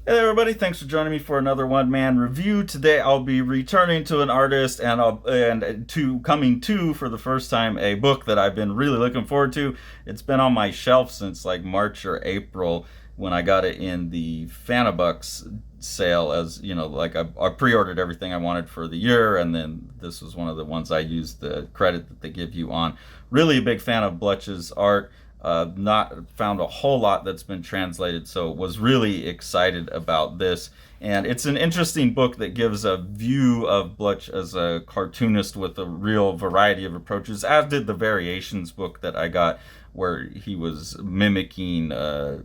Hey everybody, thanks for joining me for another one-man review. Today I'll be returning to an artist and to coming to for the first time a book that I've been really looking forward to. It's been on my shelf since like March or April when I got it in the Fanabucks sale. As you know, like I pre-ordered everything I wanted for the year, and then this was one of the ones I used the credit that they give you on. Really a big fan of Blutch's art. Not found a whole lot that's been translated, so was really excited about this. And it's an interesting book that gives a view of Blutch as a cartoonist with a real variety of approaches, as did the Variations book that I got, where he was mimicking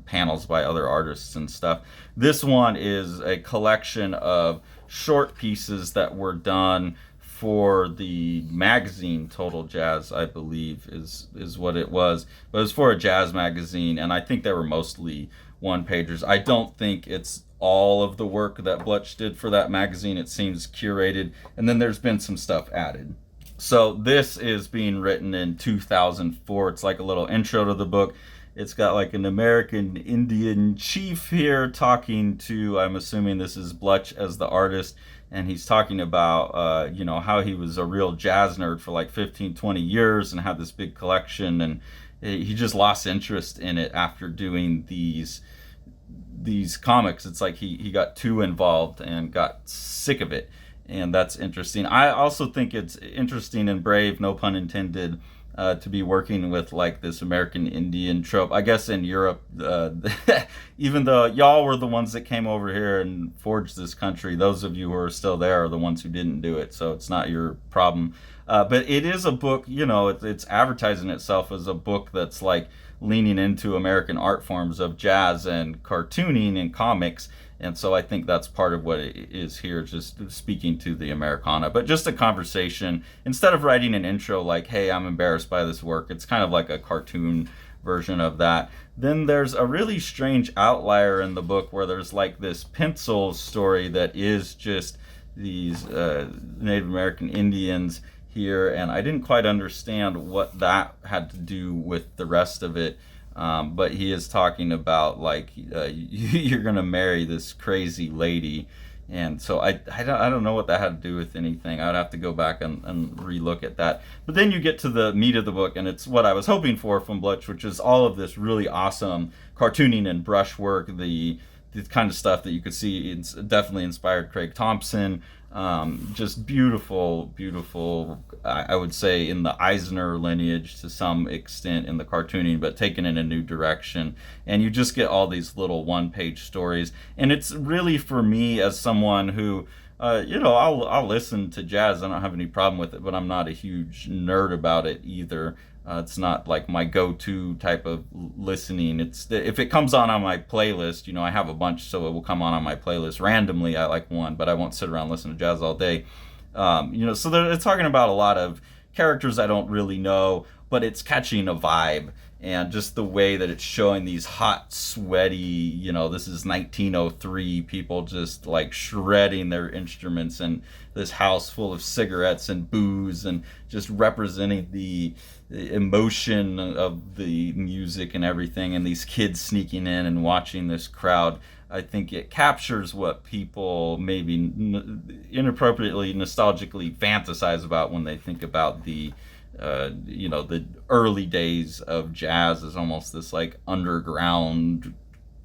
panels by other artists and stuff. This one is a collection of short pieces that were done for the magazine Total Jazz, I believe is what it was. But it was for a jazz magazine, and I think they were mostly one pagers. I don't think it's all of the work that Blutch did for that magazine. It seems curated, and then there's been some stuff added. So this is being written in 2004. It's like a little intro to the book. It's got like an American Indian chief here talking to, I'm assuming this is Blutch as the artist, and he's talking about, how he was a real jazz nerd for like 15, 20 years and had this big collection, and he just lost interest in it after doing these comics. It's like he got too involved and got sick of it, and that's interesting. I also think it's interesting and brave, no pun intended, to be working with like this American Indian trope. I guess in Europe, even though y'all were the ones that came over here and forged this country, those of you who are still there are the ones who didn't do it. So it's not your problem. But it is a book, it's advertising itself as a book that's like leaning into American art forms of jazz and cartooning and comics. And so I think that's part of what it is here, just speaking to the Americana. But just a conversation. Instead of writing an intro like, hey, I'm embarrassed by this work, it's kind of like a cartoon version of that. Then there's a really strange outlier in the book where there's like this pencil story that is just these Native American Indians here. And I didn't quite understand what that had to do with the rest of it. But he is talking about like you're gonna marry this crazy lady, and so I don't know what that had to do with anything. I'd have to go back and relook at that. But then you get to the meat of the book, and it's what I was hoping for from Blutch, which is all of this really awesome cartooning and brushwork, the kind of stuff that you could see. It's definitely inspired Craig Thompson. Just beautiful, beautiful. I would say in the Eisner lineage to some extent in the cartooning, but taken in a new direction. And you just get all these little one-page stories. And it's really, for me, as someone who, I'll listen to jazz. I don't have any problem with it, but I'm not a huge nerd about it either. It's not like my go-to type of listening. If it comes on my playlist, I have a bunch, so it will come on my playlist randomly. I like one, but I won't sit around listening to jazz all day. So it's talking about a lot of characters I don't really know, but it's catching a vibe. And just the way that it's showing these hot, sweaty, this is 1903, people just like shredding their instruments, and this house full of cigarettes and booze, and just representing the emotion of the music and everything, and these kids sneaking in and watching this crowd. I think it captures what people maybe inappropriately, nostalgically fantasize about when they think about the early days of jazz as almost this like underground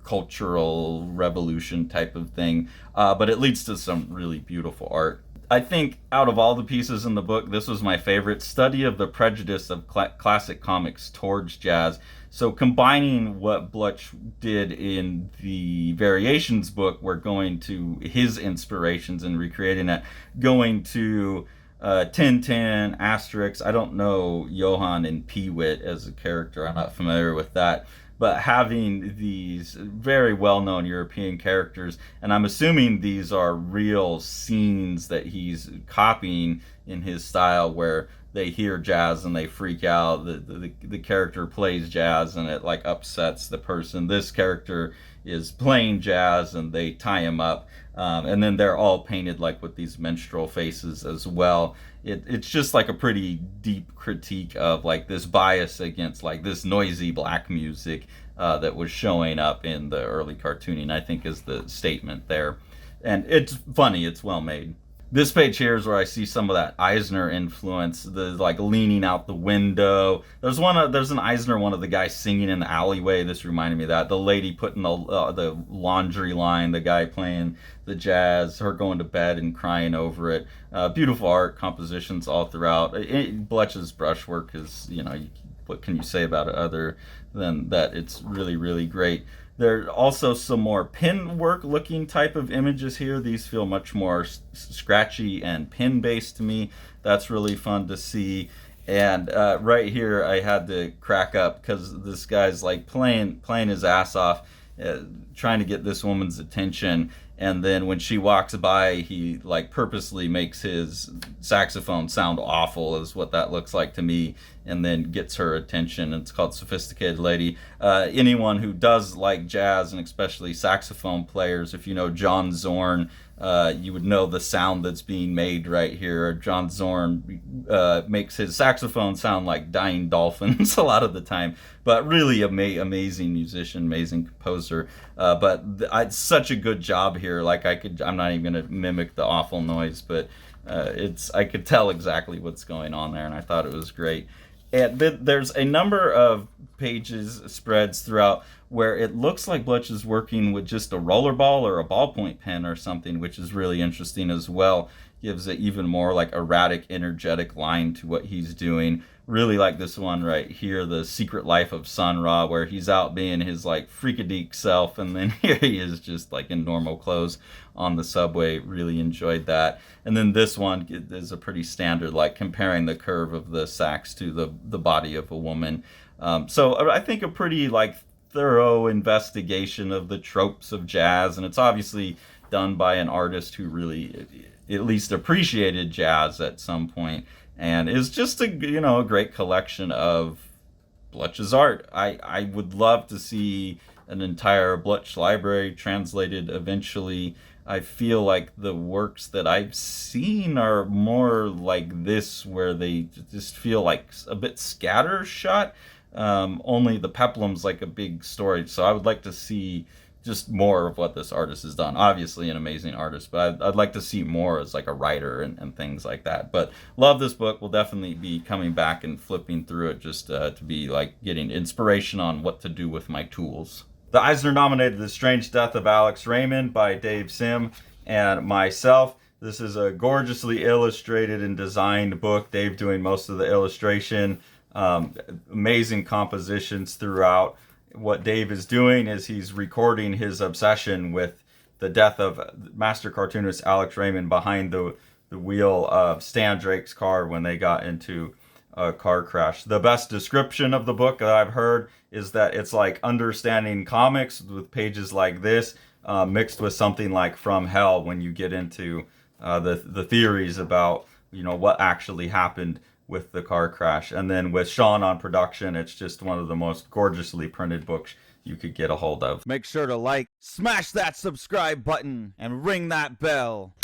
cultural revolution type of thing. But it leads to some really beautiful art. I think out of all the pieces in the book, this was my favorite. Study of the prejudice of classic comics towards jazz. So combining what Blutch did in the Variations book, we're going to his inspirations and recreating that, going to Tintin, Asterix. I don't know Johann and Peewit as a character. I'm not familiar with that. But having these very well-known European characters, and I'm assuming these are real scenes that he's copying in his style, where they hear jazz and they freak out. The character plays jazz and it like upsets the person. This character is playing jazz and they tie him up. And then they're all painted like with these menstrual faces as well. It's just like a pretty deep critique of like this bias against like this noisy black music that was showing up in the early cartooning, I think is the statement there. And it's funny, it's well made. This page here is where I see some of that Eisner influence, the like leaning out the window. There's an Eisner one of the guys singing in the alleyway. This reminded me of that. The lady putting the laundry line, the guy playing the jazz, her going to bed and crying over it. Beautiful art, compositions all throughout. Blutch's brushwork is, what can you say about it other than that it's really, really great. There are also some more pin work looking type of images here. These feel much more scratchy and pin based to me. That's really fun to see. And right here I had to crack up because this guy's like playing his ass off, trying to get this woman's attention. And then when she walks by, he like purposely makes his saxophone sound awful, is what that looks like to me, and then gets her attention. It's called Sophisticated Lady. Anyone who does like jazz, and especially saxophone players, if you know John Zorn, you would know the sound that's being made right here. John Zorn makes his saxophone sound like dying dolphins a lot of the time, but really amazing musician, amazing composer. But it's such a good job here. Like I'm not even gonna mimic the awful noise, but I could tell exactly what's going on there, and I thought it was great. And there's a number of spreads throughout where it looks like Blutch is working with just a roller ball or a ballpoint pen or something, which is really interesting as well. Gives it even more like erratic, energetic line to what he's doing. Really like this one right here, The Secret Life of Sun Ra, where he's out being his like freakadeek self, and then here he is just like in normal clothes on the subway. Really enjoyed that. And then this one is a pretty standard, like comparing the curve of the sax to the body of a woman. So I think a pretty like thorough investigation of the tropes of jazz, and it's obviously done by an artist who really at least appreciated jazz at some point, and is just a great collection of Blutch's art. I would love to see an entire Blutch library translated eventually. I feel like the works that I've seen are more like this, where they just feel like a bit scattershot. Only the Peplum's like a big story, so I would like to see just more of what this artist has done. Obviously an amazing artist, but I'd like to see more as like a writer and things like that. But love this book. We'll definitely be coming back and flipping through it just to be like getting inspiration on what to do with my tools. The Eisner nominated The Strange Death of Alex Raymond by Dave Sim and myself. This is a gorgeously illustrated and designed book. Dave doing most of the illustration. Amazing compositions throughout. What Dave is doing is he's recording his obsession with the death of master cartoonist Alex Raymond behind the wheel of Stan Drake's car when they got into a car crash. The best description of the book that I've heard is that it's like understanding comics with pages like this mixed with something like From Hell, when you get into the theories about what actually happened with the car crash. And then with Sean on production, it's just one of the most gorgeously printed books you could get a hold of. Make sure to like, smash that subscribe button, and ring that bell.